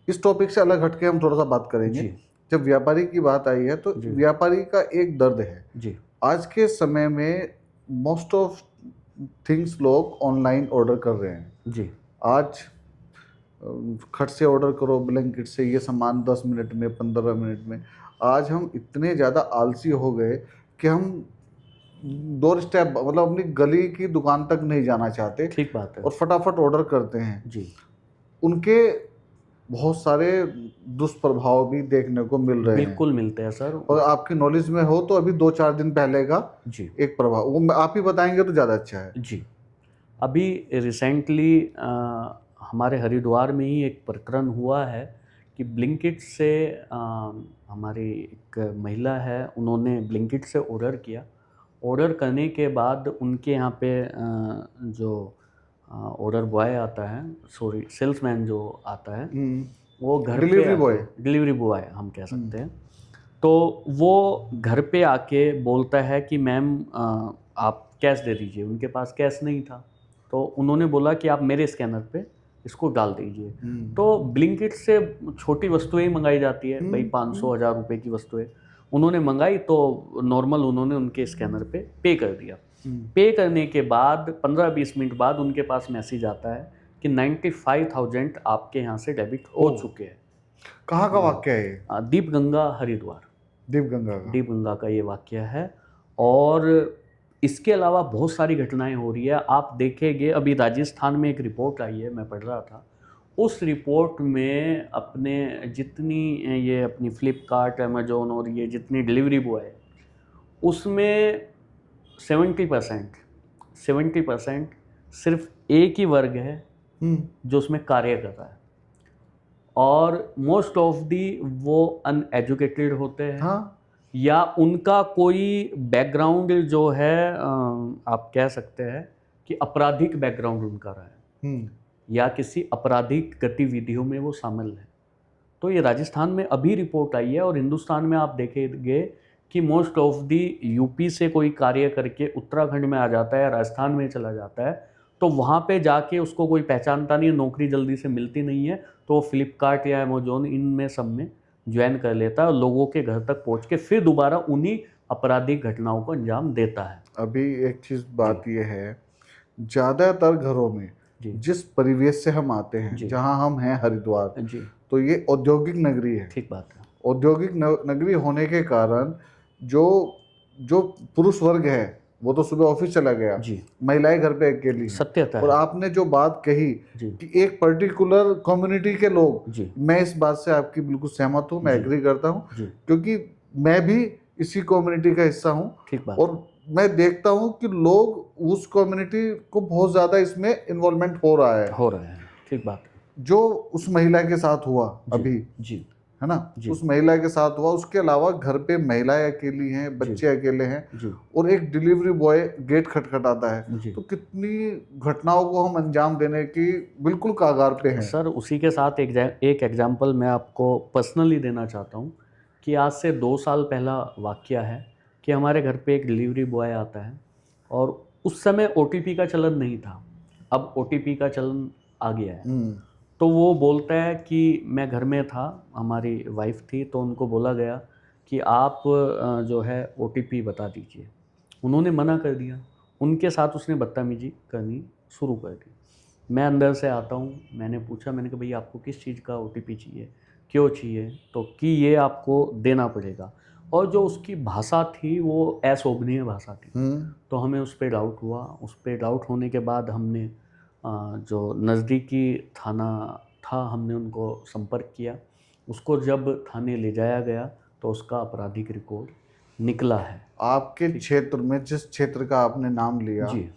इस टॉपिक से अलग हटके हम थोड़ा सा बात करेंगे। जी। जब व्यापारी की बात आई है तो जी। व्यापारी का एक दर्द है। जी। आज के समय में मोस्ट ऑफ थिंग्स लोग ऑनलाइन ऑर्डर कर रहे हैं। जी। आज खट से ऑर्डर करो, ब्लैंकेट से, ये सामान 10 मिनट में, 15 मिनट में। आज हम इतने ज़्यादा आलसी हो गए कि हम डोर स्टेप मतलब अपनी गली की दुकान तक नहीं जाना चाहते ठीक बात है। और फटाफट ऑर्डर करते हैं। जी। उनके बहुत सारे दुष्प्रभाव भी देखने को मिल रहे हैं। बिल्कुल मिलते हैं सर। और आपकी नॉलेज में हो तो अभी 2-4 दिन पहले का जी। एक प्रभाव वो आप ही बताएंगे तो ज़्यादा अच्छा है। जी। अभी रिसेंटली हमारे हरिद्वार में ही एक प्रकरण हुआ है कि ब्लिंकिट से हमारी एक महिला है, उन्होंने ब्लिंकिट से ऑर्डर किया। ऑर्डर करने के बाद उनके यहाँ पे जो ऑर्डर बॉय आता है, सॉरी सेल्समैन जो आता है, वो घर पे डिलीवरी बॉय हम कह सकते हैं। तो वो घर पे आके बोलता है कि मैम आप कैश दे दीजिए। उनके पास कैश नहीं था, तो उन्होंने बोला कि आप मेरे स्कैनर पे इसको डाल दीजिए। तो ब्लिंकिट से छोटी वस्तुएं मंगाई जाती है भाई, 500-1000 रुपये की वस्तुएं उन्होंने मंगाई, तो नॉर्मल उन्होंने उनके स्कैनर पे पे कर दिया। पे करने के बाद 15-20 मिनट बाद उनके पास मैसेज आता है कि 95,000 आपके यहाँ से डेबिट हो चुके हैं। कहाँ का वाक्य है ये? दीपगंगा हरिद्वार। दीपगंगा का ये वाक्य है। और इसके अलावा बहुत सारी घटनाएं हो रही है। आप देखेंगे अभी राजस्थान में एक रिपोर्ट आई है, मैं पढ़ रहा था। उस रिपोर्ट में अपने जितनी ये अपनी फ्लिपकार्ट, अमेजोन और ये जितनी डिलीवरी बॉय है, उसमें 70% सिर्फ एक ही वर्ग है जो उसमें कार्य कर रहा है, और मोस्ट ऑफ दी वो अनएजुकेटेड होते हैं। हाँ? या उनका कोई बैकग्राउंड जो है आप कह सकते हैं कि आपराधिक बैकग्राउंड उनका रहा है, या किसी आपराधिक गतिविधियों में वो शामिल है। तो ये राजस्थान में अभी रिपोर्ट आई है, और हिंदुस्तान में आप देखेंगे कि मोस्ट ऑफ दी यूपी से कोई कार्य करके उत्तराखंड में आ जाता है, राजस्थान में चला जाता है, तो वहाँ पे जाके उसको कोई पहचानता नहीं है, नौकरी जल्दी से मिलती नहीं है, तो फ्लिपकार्ट या अमेजोन इनमें सब में ज्वाइन कर लेता है और लोगों के घर तक पहुँच के फिर दोबारा उन्हीं आपराधिक घटनाओं को अंजाम देता है। अभी एक चीज़ बात ये है, ज़्यादातर घरों में जिस परिवेश से हम आते हैं, जहाँ हम हैं हरिद्वार, तो ये औद्योगिक नगरी है। ठीक बात है। औद्योगिक नगरी होने के कारण जो पुरुष वर्ग है वो तो सुबह ऑफिस चला गया, महिलाएं घर पे अकेली हैं। और आपने जो बात कही कि एक पर्टिकुलर कम्युनिटी के लोग, मैं इस बात से आपकी बिल्कुल सहमत हूँ, मैं एग्री करता हूँ, क्योंकि मैं भी इसी कम्युनिटी का हिस्सा हूँ और मैं देखता हूँ कि लोग उस कम्युनिटी को बहुत ज़्यादा इसमें इन्वॉल्वमेंट हो रहा है। ठीक बात है। जो उस महिला के साथ हुआ अभी, है ना, उस महिला के साथ हुआ, उसके अलावा घर पे महिलाएं अकेली हैं, बच्चे अकेले हैं, और एक डिलीवरी बॉय गेट खटखटाता है, तो कितनी घटनाओं को हम अंजाम देने की बिल्कुल कागार पे हैं। सर उसी के साथ एक एग्जांपल मैं आपको पर्सनली देना चाहता हूँ कि आज से 2 साल पहला वाकया है कि हमारे घर पे एक डिलीवरी बॉय आता है, और उस समय OTP का चलन नहीं था, अब OTP का चलन आ गया है। तो वो बोलता है कि मैं घर में था, हमारी वाइफ थी, तो उनको बोला गया कि आप जो है OTP बता दीजिए। उन्होंने मना कर दिया, उनके साथ उसने बदतमीजी करनी शुरू कर दी। मैं अंदर से आता हूँ, मैंने पूछा, मैंने कहा भैया आपको किस चीज़ का OTP चाहिए? क्यों चाहिए, तो कि ये आपको देना पड़ेगा। और जो उसकी भाषा थी वो अशोभनीय भाषा थी, तो हमें उस पर डाउट हुआ। उस पर डाउट होने के बाद हमने जो नज़दीकी थाना था हमने उनको संपर्क किया। उसको जब थाने ले जाया गया तो उसका आपराधिक रिकॉर्ड निकला है। आपके क्षेत्र में जिस क्षेत्र का आपने नाम लिया, जी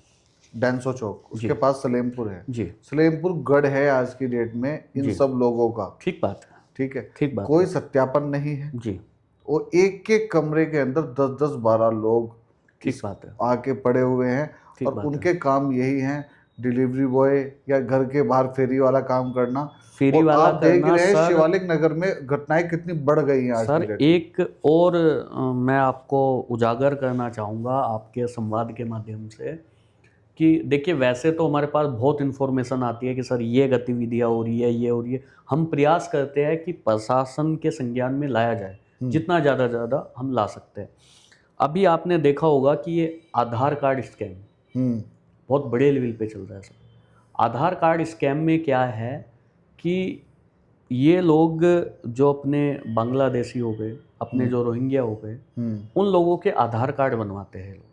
डेंसो चौक, उसके जी। पास सलेमपुर है। जी सलेमपुर गढ़ है आज की डेट में इन जी। सब लोगों का। ठीक बात है। ठीक है, ठीक बात कोई है। सत्यापन नहीं है। जी और एक एक कमरे के अंदर 10-10, 12 लोग ठीक बात है। आके पड़े हुए हैं ठीक और बात है। उनके काम यही हैं, डिलीवरी बॉय या घर के बाहर फेरी वाला काम करना। फेरी और वाला आप देख करना रहे हैं सर। शिवालिक नगर में घटनाएं कितनी बढ़ गई हैं आज की सर डेट में। एक और मैं आपको उजागर करना चाहूँगा आपके संवाद के माध्यम से कि देखिए, वैसे तो हमारे पास बहुत इन्फॉर्मेशन आती है कि सर ये गतिविधियाँ हो रही है, ये हो रही है। हम प्रयास करते हैं कि प्रशासन के संज्ञान में लाया जाए, जितना ज़्यादा हम ला सकते हैं। अभी आपने देखा होगा कि ये आधार कार्ड स्कैम बहुत बड़े लेवल पे चल रहा है सर। आधार कार्ड स्कैम में क्या है कि ये लोग जो अपने बांग्लादेशी हो गए, अपने जो रोहिंग्या हो गए, उन लोगों के आधार कार्ड बनवाते हैं लोग।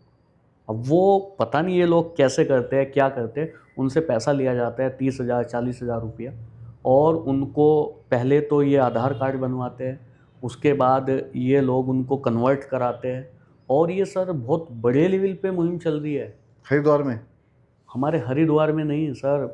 अब वो पता नहीं ये लोग कैसे करते हैं, क्या करते हैं। उनसे पैसा लिया जाता है 30,000 40,000 रुपया, और उनको पहले तो ये आधार कार्ड बनवाते हैं, उसके बाद ये लोग उनको कन्वर्ट कराते हैं। और ये सर बहुत बड़े लेवल पे मुहिम चल रही है। हरिद्वार में, हमारे हरिद्वार में नहीं सर,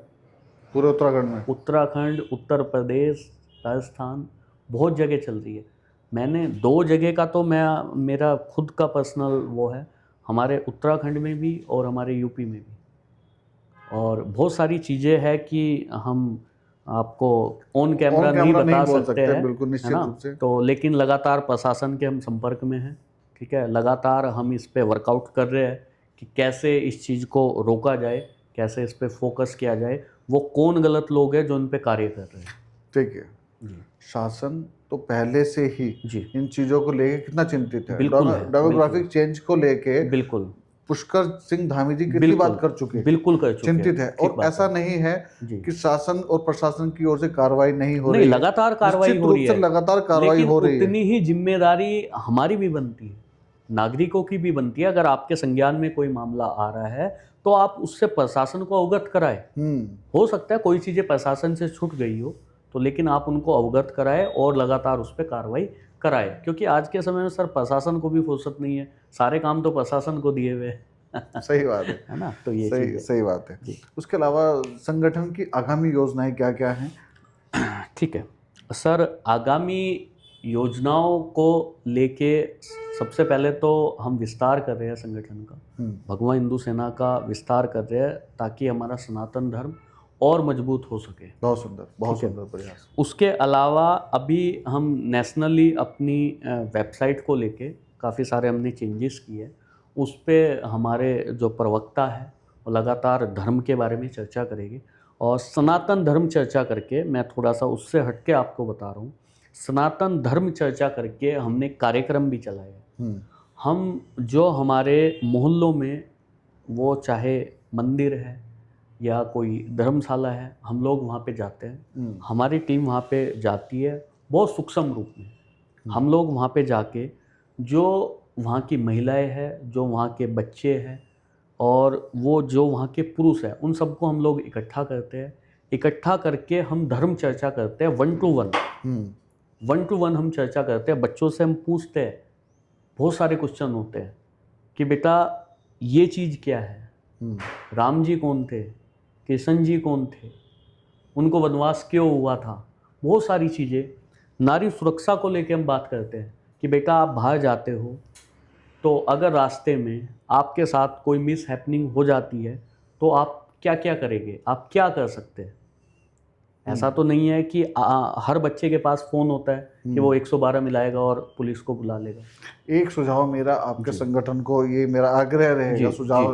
पूरे उत्तराखंड में, उत्तराखंड, उत्तर प्रदेश, राजस्थान, बहुत जगह चल रही है। मैंने 2 जगह का तो मेरा खुद का पर्सनल वो है, हमारे उत्तराखंड में भी और हमारे यूपी में भी। और बहुत सारी चीज़ें हैं कि हम आपको ऑन कैमरा नहीं बता बोल सकते हैं, बिल्कुल है निश्चित ना। रूप से। तो लेकिन लगातार प्रशासन के हम संपर्क में हैं, ठीक है। लगातार हम इस पे वर्कआउट कर रहे हैं कि कैसे इस चीज़ को रोका जाए, कैसे इस पे फोकस किया जाए, वो कौन गलत लोग हैं जो इन पे कार्य कर रहे हैं। ठीक है, जी शासन तो पहले से ही जी इन चीजों को लेके कितना चिंतित है। बिल्कुल है, डेमोग्राफिक चेंज को लेके बिल्कुल पुष्कर सिंह धामी जी कितनी बिल्कुल बात कर चुके हैं, बिल्कुल कर चुके चिंतित है। ठीक और बात ऐसा नहीं है जी। कि शासन और प्रशासन की ओर से कार्रवाई नहीं हो नहीं, रही है। लगातार कार्रवाई निश्चित हो रूप रही से है, लगातार कार्रवाई लेकिन हो रही है। उतनी ही जिम्मेदारी हमारी भी बनती है, नागरिकों की भी बनती है। अगर आपके संज्ञान में कोई मामला आ रहा है तो आप उससे प्रशासन को अवगत कराएं। हो सकता है कोई चीज़ें प्रशासन से छूट गई हो, तो लेकिन आप उनको अवगत कराएं और लगातार उस पर कार्रवाई कराएं, क्योंकि आज के समय में सर प्रशासन को भी फुर्सत नहीं है, सारे काम तो प्रशासन को दिए हुए हैं। सही बात है ना, तो ये सही चीज़ है। सही बात है जी। उसके अलावा संगठन की आगामी योजनाएं क्या क्या हैं? ठीक है सर, आगामी योजनाओं को लेके सबसे पहले तो हम विस्तार कर रहे हैं संगठन का, भगवा हिंदू सेना का विस्तार कर रहे हैं, ताकि हमारा सनातन धर्म और मजबूत हो सके। बहुत सुंदर, बहुत ठीक है। सुंदर प्रयास। उसके अलावा अभी हम नेशनली अपनी वेबसाइट को लेके काफ़ी सारे हमने चेंजेस किए। उस पे हमारे जो प्रवक्ता है वो लगातार धर्म के बारे में चर्चा करेंगे, और सनातन धर्म चर्चा करके, मैं थोड़ा सा उससे हट के आपको बता रहा हूँ, सनातन धर्म चर्चा करके हमने कार्यक्रम भी चलाए हैं। हम जो हमारे मोहल्लों में, वो चाहे मंदिर है या कोई धर्मशाला है, हम लोग वहाँ पे जाते हैं। हमारी टीम वहाँ पे जाती है बहुत सूक्ष्म रूप में। हम लोग वहाँ पे जाके जो वहाँ की महिलाएं हैं, जो वहाँ के बच्चे हैं, और वो जो वहाँ के पुरुष हैं, उन सबको हम लोग इकट्ठा करते हैं। इकट्ठा करके हम धर्म चर्चा करते हैं, 1 to 1 हम चर्चा करते हैं। बच्चों से हम पूछते हैं, बहुत सारे क्वेश्चन होते हैं कि बेटा ये चीज़ क्या है, राम जी कौन थे, कृष्ण जी कौन थे, उनको वनवास क्यों हुआ था, बहुत सारी चीज़ें। नारी सुरक्षा को लेकर हम बात करते हैं कि बेटा आप बाहर जाते हो तो अगर रास्ते में आपके साथ कोई मिस हैपनिंग हो जाती है तो आप क्या क्या करेंगे, आप क्या कर सकते हैं। ऐसा तो नहीं है कि हर बच्चे के पास फ़ोन होता है कि वो 112 मिलाएगा और पुलिस को बुला लेगा। एक सुझाव मेरा आपके संगठन को, ये मेरा आग्रह रहेगा, सुझाव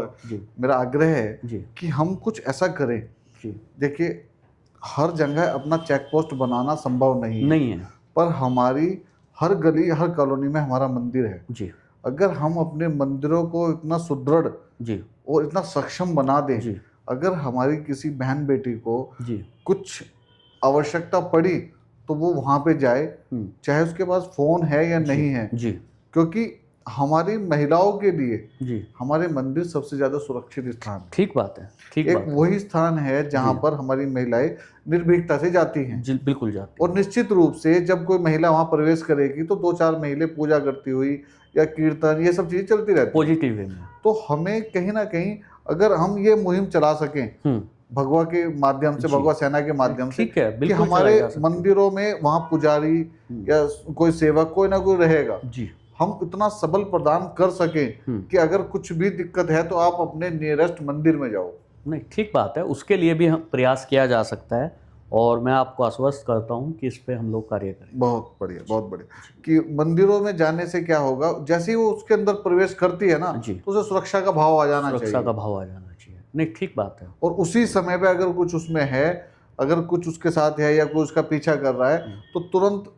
मेरा आग्रह है कि हम कुछ ऐसा करें। देखिए, हर जगह अपना चेक पोस्ट बनाना संभव नहीं है, पर हमारी हर गली, हर कॉलोनी में हमारा मंदिर है जी। अगर हम अपने मंदिरों को इतना सुदृढ़ जी और इतना सक्षम बना दें जी, अगर हमारी किसी बहन बेटी को जी कुछ आवश्यकता पड़ी तो वो वहाँ पे जाए, चाहे उसके पास फ़ोन है या नहीं है, जी क्योंकि हमारी महिलाओं के लिए जी हमारे मंदिर सबसे ज़्यादा सुरक्षित स्थान है। ठीक बात है, ठीक एक बात है। वही स्थान है जहाँ जी। पर हमारी महिलाएं निर्भीकता से जाती हैं। जी, बिल्कुल जाती और है। निश्चित रूप से जब कोई महिला वहाँ प्रवेश करेगी तो 2-4 महिलाएं पूजा करती हुई या कीर्तन, ये सब चीज़ें चलती रहती हैं। पॉजिटिव वे में। तो हमें कहीं न कहीं अगर हम ये मुहिम चला सकें हुँ, भगवा के माध्यम से, जी। भगवा सेना के माध्यम से, ठीक है, कि बिल्कुल हमारे चलाई जा सकती है। मंदिरों में वहाँ पुजारी हुँ, या कोई सेवक कोई ना कोई रहेगा, जी। हम इतना सबल प्रदान कर सकें हुँ। कि अगर कुछ भी दिक्कत है तो आप अपने नियरेस्ट मंदिर में जाओ। नहीं, ठीक बात है, उसके लिए भी हम प्रयास किया जा सकता है और मैं आपको आश्वस्त करता हूँ कि इस पे हम लोग कार्य करेंगे। बहुत बढ़िया कि मंदिरों में जाने से क्या होगा, जैसे ही वो उसके अंदर प्रवेश करती है ना, जी। तो उसे सुरक्षा का भाव आ जाना सुरक्षा चाहिए। का भाव आ जाना चाहिए। नहीं, ठीक बात है। और उसी समय पे अगर कुछ उसमें है, अगर कुछ उसके साथ है या कोई उसका पीछा कर रहा है, तो तुरंत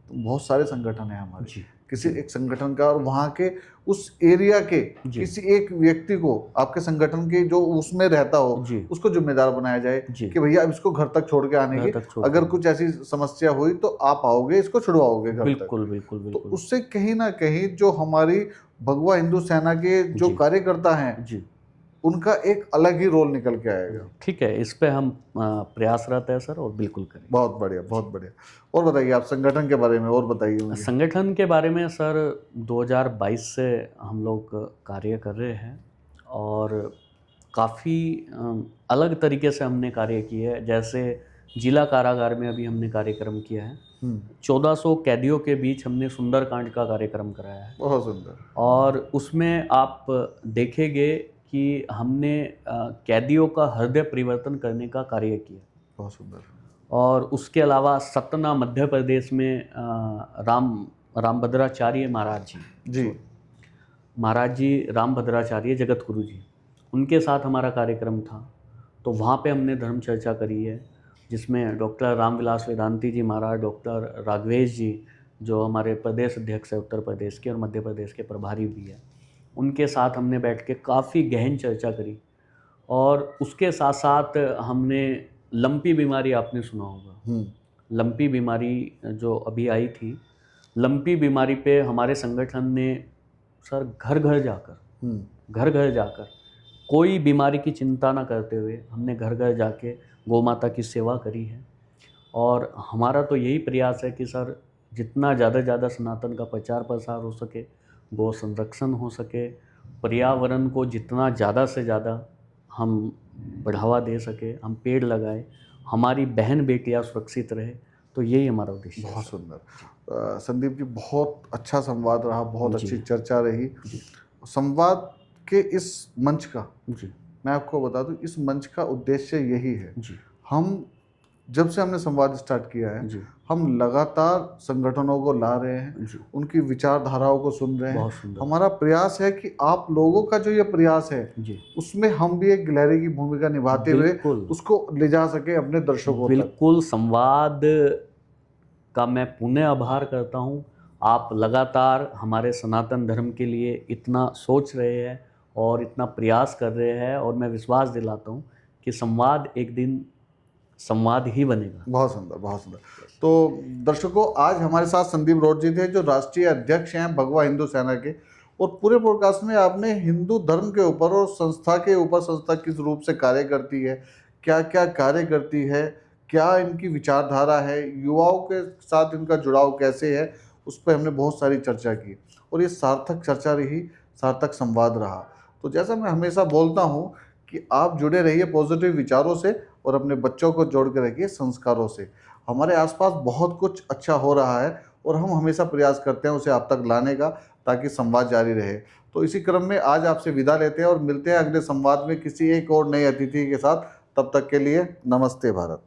बहुत सारे संगठन है हमारे, जी, किसी जी। एक संगठन का और वहाँ के उस एरिया के जी। किसी एक व्यक्ति को, आपके संगठन के जो उसमें रहता हो, जी। उसको जिम्मेदार बनाया जाए जी। कि भैया अब इसको घर तक छोड़ के आने घर की, तक छोड़ अगर के कुछ ऐसी समस्या हुई तो आप आओगे, इसको छुड़वाओगे घर तक। बिल्कुल, बिल्कुल, तो बिल्कुल। उससे कहीं ना कहीं जो हमारी भगवा हिंदू सेना के जो जी। कार्यकर्ता हैं, जी। उनका एक अलग ही रोल निकल के आएगा। ठीक है, इस पे हम प्रयासरत है सर और बिल्कुल करेंगे। बहुत बढ़िया, बहुत बढ़िया। और बताइए आप संगठन के बारे में और बताइए मुझे। संगठन के बारे में सर 2022 से हम लोग कार्य कर रहे हैं और काफ़ी अलग तरीके से हमने कार्य किए है। जैसे जिला कारागार में अभी हमने कार्यक्रम किया है। 1400 कैदियों के बीच हमने सुंदरकांड का कार्यक्रम कराया है बहुत सुंदर। और उसमें आप देखेंगे कि हमने कैदियों का हृदय परिवर्तन करने का कार्य किया। बहुत सुंदर। और उसके अलावा सतना मध्य प्रदेश में रामभद्राचार्य महाराज जी। महाराज जी रामभद्राचार्य जगत गुरु जी, उनके साथ हमारा कार्यक्रम था। तो वहाँ पे हमने धर्म चर्चा करी है, जिसमें डॉक्टर रामविलास वेदांती जी महाराज, डॉक्टर राघवेश जी जो हमारे प्रदेश अध्यक्ष है उत्तर प्रदेश के और मध्य प्रदेश के प्रभारी भी है, उनके साथ हमने बैठ के काफ़ी गहन चर्चा करी। और उसके साथ साथ हमने लंपी बीमारी, आपने सुना होगा, लंपी बीमारी जो अभी आई थी, लंपी बीमारी पे हमारे संगठन ने सर घर घर जाकर कोई बीमारी की चिंता ना करते हुए हमने घर घर जाके गौ माता की सेवा करी है। और हमारा तो यही प्रयास है कि सर जितना ज़्यादा सनातन का प्रचार प्रसार हो सके, गौ संरक्षण हो सके, पर्यावरण को जितना ज़्यादा से ज़्यादा हम बढ़ावा दे सके, हम पेड़ लगाए, हमारी बहन बेटियां सुरक्षित रहे, तो यही हमारा उद्देश्य है। बहुत सुंदर। संदीप जी, बहुत अच्छा संवाद रहा, बहुत जी। अच्छी चर्चा रही। जी। संवाद के इस मंच का, जी। मैं आपको बता दूं, इस मंच का उद्देश्य यही है। जी। हम जब से हमने संवाद स्टार्ट किया है, जी। हम लगातार संगठनों को ला रहे हैं, जी। उनकी विचारधाराओं को सुन रहे बहुत हैं। सुंदर। हमारा प्रयास है कि आप लोगों का जो ये प्रयास है, जी। उसमें हम भी एक गिलहरी की भूमिका निभाते हुए बिल्कुल। उसको ले जा सके अपने दर्शकों तक। बिल्कुल, संवाद का मैं पुनः आभार करता हूँ। आप लगातार हमारे सनातन धर्म के लिए इतना सोच रहे हैं और इतना प्रयास कर रहे हैं, और मैं विश्वास दिलाता हूँ कि संवाद एक दिन संवाद ही बनेगा। बहुत सुंदर, बहुत सुंदर। तो दर्शकों, आज हमारे साथ संदीप रोड जी थे, जो राष्ट्रीय अध्यक्ष हैं भगवा हिंदू सेना के। और पूरे पॉडकास्ट में आपने हिंदू धर्म के ऊपर और संस्था के ऊपर, संस्था किस रूप से कार्य करती है, क्या क्या कार्य करती है, क्या इनकी विचारधारा है, युवाओं के साथ इनका जुड़ाव कैसे है, उस पर हमने बहुत सारी चर्चा की। और ये सार्थक चर्चा रही, सार्थक संवाद रहा। तो जैसा मैं हमेशा बोलता हूँ कि आप जुड़े रहिए पॉजिटिव विचारों से और अपने बच्चों को जोड़ के रखिए संस्कारों से। हमारे आसपास बहुत कुछ अच्छा हो रहा है और हम हमेशा प्रयास करते हैं उसे आप तक लाने का, ताकि संवाद जारी रहे। तो इसी क्रम में आज आपसे विदा लेते हैं और मिलते हैं अगले संवाद में किसी एक और नए अतिथि के साथ। तब तक के लिए नमस्ते भारत।